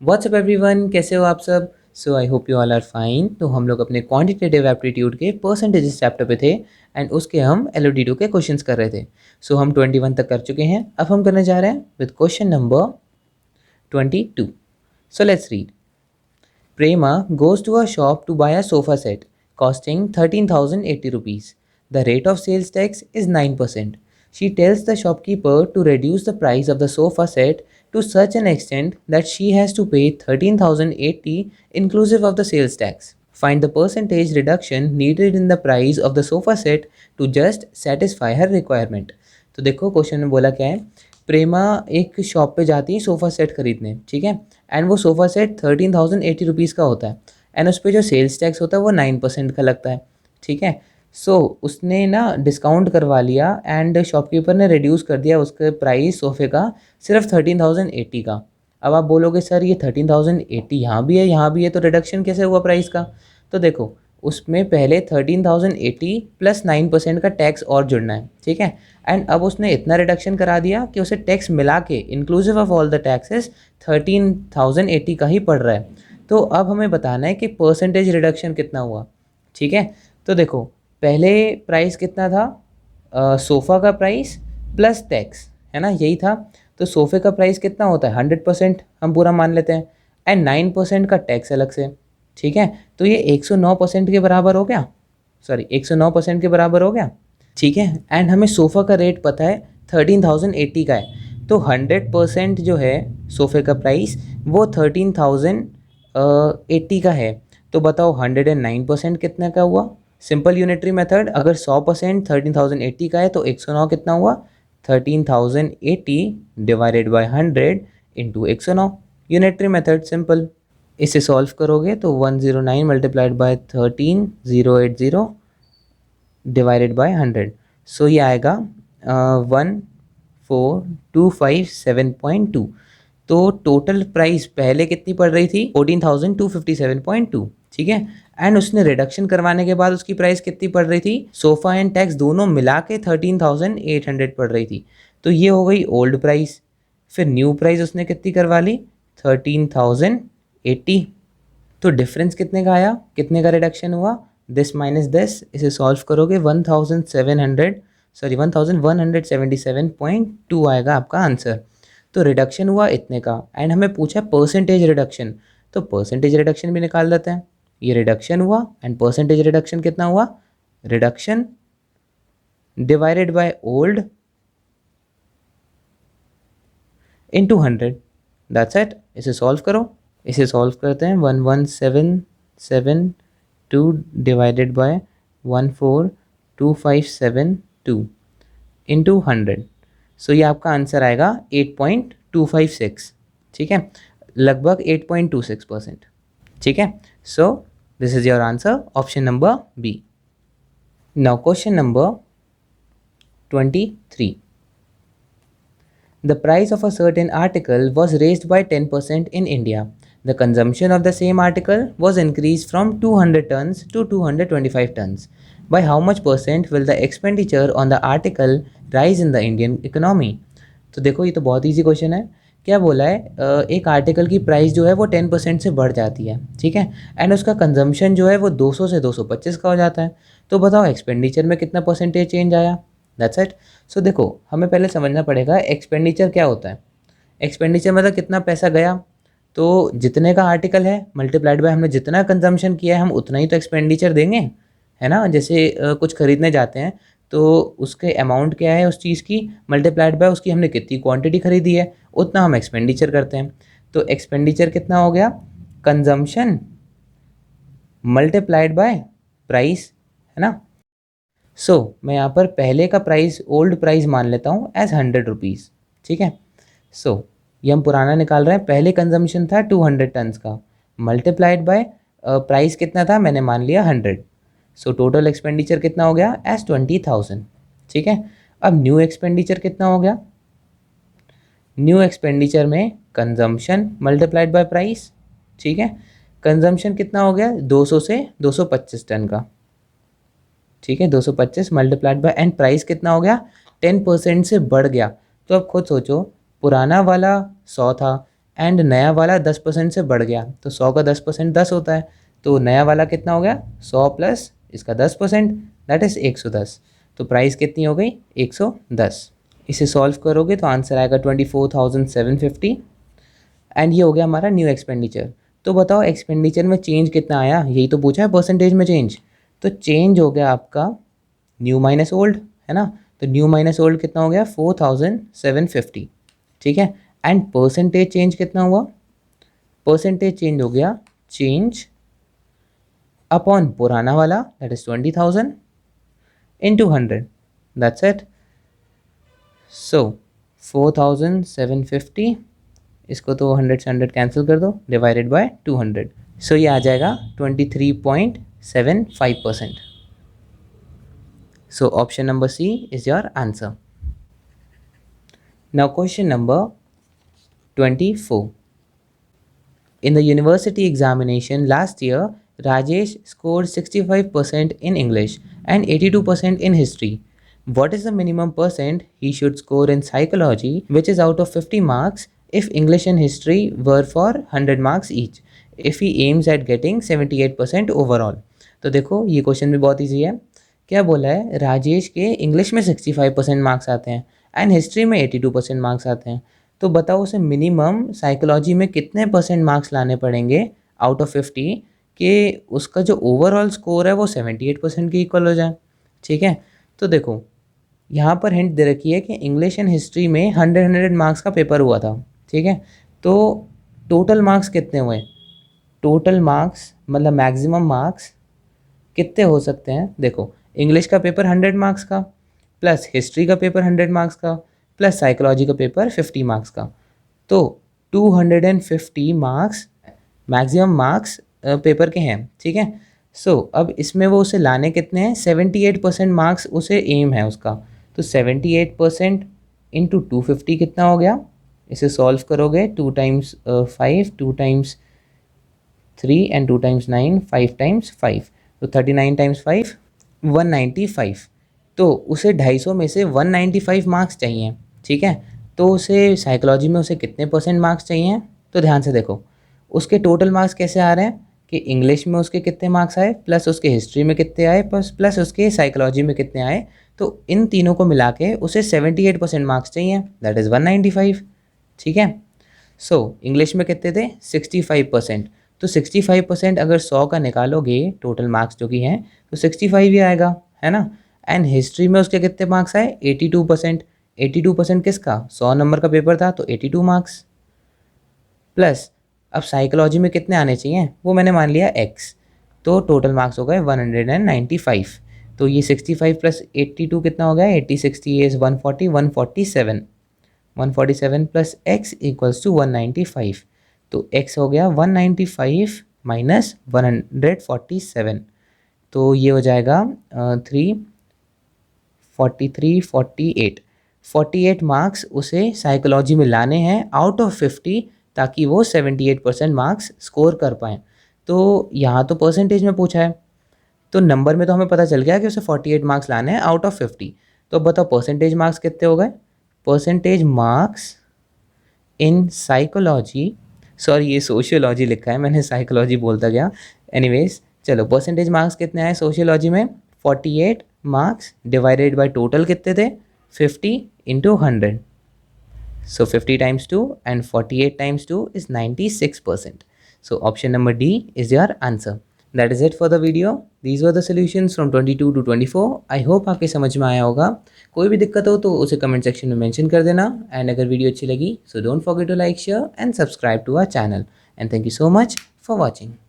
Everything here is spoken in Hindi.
व्हाट्सअप एवरीवन, कैसे हो आप सब। So I hope you all are fine. तो हम लोग अपने क्वांटिटेटिव एप्टीट्यूड के परसेंटेजेस चैप्टर पे थे एंड उसके हम LOD2 के क्वेश्चंस कर रहे थे। सो हम 21 तक कर चुके हैं। अब हम करने जा रहे हैं with question number 22। So let's read. Prema goes to a shop to buy a sofa set costing 13,080 rupees. The rate of sales tax is 9%. She tells the shopkeeper to reduce the price of the sofa set to such an extent that she has to pay 13,080 inclusive of the sales tax. Find the percentage reduction needed in the price of the sofa set to just satisfy her requirement. तो देखो क्वेश्चन में बोला क्या है। प्रेमा एक शॉप पे जाती है सोफ़ा सेट खरीदने, ठीक है। एंड वो सोफ़ा सेट 13,080 रुपीज़ का होता है एंड उस पर जो सेल्स टैक्स होता है वो 9% का लगता है, ठीक है। सो उसने ना डिस्काउंट करवा लिया एंड शॉपकीपर ने रिड्यूस कर दिया उसके प्राइस सोफ़े का सिर्फ 13,080 का। अब आप बोलोगे सर ये 13,080 यहाँ भी है यहाँ भी है, तो रिडक्शन कैसे हुआ प्राइस का। तो देखो उसमें पहले 13,080 प्लस 9% का टैक्स और जुड़ना है, ठीक है। एंड अब उसने इतना रिडक्शन करा दिया कि उसे टैक्स मिला के inclusive of all the taxes 13,080 का ही पड़ रहा है। तो अब हमें बताना है कि परसेंटेज रिडक्शन कितना हुआ, ठीक है। तो देखो पहले प्राइस कितना था, सोफ़ा का प्राइस प्लस टैक्स, है ना, यही था। तो सोफ़े का प्राइस कितना होता है 100%, हम पूरा मान लेते हैं एंड 9% का टैक्स अलग से, ठीक है। तो ये 109% के बराबर हो गया, सॉरी 109% के बराबर हो गया, ठीक है। एंड हमें सोफ़ा का रेट पता है 13,080 का है, तो 100% जो है सोफ़े का प्राइस वो 13,080 का है। तो बताओ 109% कितने का हुआ। सिंपल यूनिटरी मेथड, अगर 100% 13,080 का है तो 109 कितना हुआ 13,080 divided by 100 into 109। Unitary method simple. इसे सॉल्व करोगे तो 109 मल्टीप्लाइड बाय 13,080 डिवाइडेड बाय 100। सो ये आएगा 14,257.2। तो टोटल प्राइस पहले कितनी पड़ रही थी 14,257.2, ठीक है। एंड उसने रिडक्शन करवाने के बाद उसकी प्राइस कितनी पड़ रही थी, सोफ़ा एंड टैक्स दोनों मिला के 13,800 पड़ रही थी। तो ये हो गई ओल्ड प्राइस। फिर न्यू प्राइस उसने कितनी करवा ली 13,080। तो डिफरेंस कितने का आया, कितने का रिडक्शन हुआ, दिस माइनस दिस। इसे सॉल्व करोगे 1,177.2 आएगा आपका आंसर। तो रिडक्शन हुआ इतने का एंड हमें पूछा परसेंटेज रिडक्शन, तो परसेंटेज रिडक्शन भी निकाल लेते हैं। ये रिडक्शन हुआ एंड परसेंटेज रिडक्शन कितना हुआ, reduction divided by old into 100, that's it. इसे सॉल्व करो। इसे सॉल्व करते हैं 11,772 डिवाइडेड बाय 14,257.2 इंटू 100। सो ये आपका आंसर आएगा 8.256, ठीक है, लगभग 8.26%, ठीक है। So this is your answer, option number B. Now question number 23। The price of a certain article was raised by 10% in India. The consumption of the same article was increased from 200 tons to 225 tons. By how much percent will the expenditure on the article rise in the Indian economy? तो देखो ये तो बहुत ईजी क्वेश्चन है। क्या बोला है, एक आर्टिकल की प्राइस जो है वो 10% से बढ़ जाती है, ठीक है। एंड उसका कंजम्पशन जो है वो 200 से 225 का हो जाता है। तो बताओ एक्सपेंडिचर में कितना परसेंटेज चेंज आया, दैट्स इट। सो देखो हमें पहले समझना पड़ेगा एक्सपेंडिचर क्या होता है। एक्सपेंडिचर मतलब कितना पैसा गया, तो जितने का आर्टिकल है मल्टीप्लाइड बाय हमने जितना कंजम्पशन किया है हम उतना ही तो एक्सपेंडिचर देंगे, है ना। जैसे कुछ खरीदने जाते हैं तो उसके अमाउंट क्या है उस चीज़ की मल्टीप्लाइड बाय उसकी हमने कितनी क्वांटिटी खरीदी है उतना हम एक्सपेंडिचर करते हैं। तो एक्सपेंडिचर कितना हो गया, कंजम्पशन मल्टीप्लाइड बाय प्राइस, है ना। मैं यहाँ पर पहले का प्राइस ओल्ड प्राइस मान लेता हूँ एज 100 रुपीज़, ठीक है। ये हम पुराना निकाल रहे हैं, पहले कंजम्पशन था 200 टन्स का मल्टीप्लाइड बाय प्राइस कितना था मैंने मान लिया 100। टोटल एक्सपेंडिचर कितना हो गया एज 20,000, ठीक है। अब न्यू एक्सपेंडिचर कितना हो गया, न्यू एक्सपेंडिचर में कंजम्पशन मल्टीप्लाइड बाय प्राइस, ठीक है। कंजम्पशन कितना हो गया 200 से 225 टन का, ठीक है। 225 मल्टीप्लाइड बाय एंड प्राइस कितना हो गया 10% से बढ़ गया। तो अब खुद सोचो पुराना वाला 100 था, एंड नया वाला 10% से बढ़ गया, तो 100 का 10% 10 होता है, तो नया वाला कितना हो गया 100 प्लस इसका 10%, दैट इज़ 110। तो प्राइस कितनी हो गई 110। इसे सॉल्व करोगे तो आंसर आएगा 24,750 एंड ये हो गया हमारा न्यू एक्सपेंडिचर। तो बताओ एक्सपेंडिचर में चेंज कितना आया, यही तो पूछा है परसेंटेज में चेंज। तो चेंज हो गया आपका न्यू माइनस ओल्ड, है ना, तो न्यू माइनस ओल्ड कितना हो गया 4,750, ठीक है। एंड परसेंटेज चेंज कितना हुआ, परसेंटेज चेंज हो गया चेंज अपॉन पुराना वाला that is 20,000 into 100, that's it. So 4,750, इसको तो 100 से 100 कैंसिल कर दो, डिवाइडेड बाय 200, सो ये आ जाएगा 23.75%। So option number C is your answer. Now question number 24. In the university examination last year, Rajesh scored 65% in English and 82% in history. What is the minimum percent he should score in psychology, which is out of 50 marks, if English and history were for 100 marks each, if he aims at getting 78% overall? तो देखो ये क्वेश्चन भी बहुत ईजी है। क्या बोला है, राजेश के इंग्लिश में 65% मार्क्स आते हैं एंड हिस्ट्री में 82% मार्क्स आते हैं, तो बताओ उसे मिनिमम साइकोलॉजी में कितने परसेंट मार्क्स लाने पड़ेंगे आउट ऑफ 50 कि उसका जो ओवरऑल स्कोर है वो 78% के इक्वल हो जाए, ठीक है। तो देखो यहाँ पर हिंट दे रखी है कि इंग्लिश एंड हिस्ट्री में 100 मार्क्स का पेपर हुआ था, ठीक है। तो टोटल मार्क्स कितने हुए, टोटल मार्क्स मतलब मैक्सिमम मार्क्स कितने हो सकते हैं, देखो इंग्लिश का पेपर 100 मार्क्स का, प्लस हिस्ट्री का पेपर 100 मार्क्स का, प्लस साइकोलॉजी का पेपर 50 मार्क्स का, तो 250 मार्क्स मैक्सिमम मार्क्स पेपर के हैं, ठीक है। सो अब इसमें वो उसे लाने कितने हैं, 78% मार्क्स उसे एम है उसका, तो 78% इंटू 250 कितना हो गया, इसे सॉल्व करोगे 2 times 5, 2 times 3 and 2 times 9, 5 times 5, तो 39 टाइम्स 5 195। तो उसे 250 में से 195 मार्क्स चाहिए, ठीक है। तो उसे साइकोलॉजी में उसे कितने परसेंट मार्क्स चाहिए, तो ध्यान से देखो उसके टोटल मार्क्स कैसे आ रहे हैं कि इंग्लिश में उसके कितने मार्क्स आए, प्लस उसके हिस्ट्री में कितने आए, प्लस उसके साइकोलॉजी में कितने आए, तो इन तीनों को मिला के उसे 78% मार्क्स चाहिए, दैट इज़ 195, ठीक है। सो इंग्लिश में कितने थे 65%, तो 65% अगर 100 का निकालोगे टोटल मार्क्स जो कि हैं तो 65 ही आएगा, है ना। एंड हिस्ट्री में उसके कितने मार्क्स आए 82%, 82% किसका 100 नंबर का पेपर था तो 82 मार्क्स, प्लस अब साइकोलॉजी में कितने आने चाहिए वो मैंने मान लिया x, तो टोटल मार्क्स हो गए 195। तो ये 65 प्लस 82 कितना हो गया 80 60 is 140 147, 147 plus x equals to 195, तो x हो गया 195 माइनस 147, तो ये हो जाएगा 48 मार्क्स उसे साइकोलॉजी में लाने हैं आउट ऑफ 50 ताकि वो 78% मार्क्स स्कोर कर पाएँ। तो यहाँ तो परसेंटेज में पूछा है, तो नंबर में तो हमें पता चल गया कि उसे 48 मार्क्स लाने हैं आउट ऑफ 50। तो अब बताओ परसेंटेज मार्क्स कितने हो गए, percentage marks in psychology, sorry ये सोशियोलॉजी लिखा है मैंने, साइकोलॉजी बोलता गया, एनीवेज चलो परसेंटेज मार्क्स कितने आए सोशियोलॉजी में 48 मार्क्स डिवाइडेड बाय टोटल कितने थे 50 into 100, so 50 times 2 and 48 times 2 is 96%. So option number D is your answer. That is it for the video. These were the solutions from 22 to 24. I hope आपके समझ में आया होगा। कोई भी दिक्कत हो तो उसे कमेंट सेक्शन में मेंशन कर देना, एंड अगर वीडियो अच्छी लगी so don't forget to like, share and subscribe to our channel. And thank you so much for watching.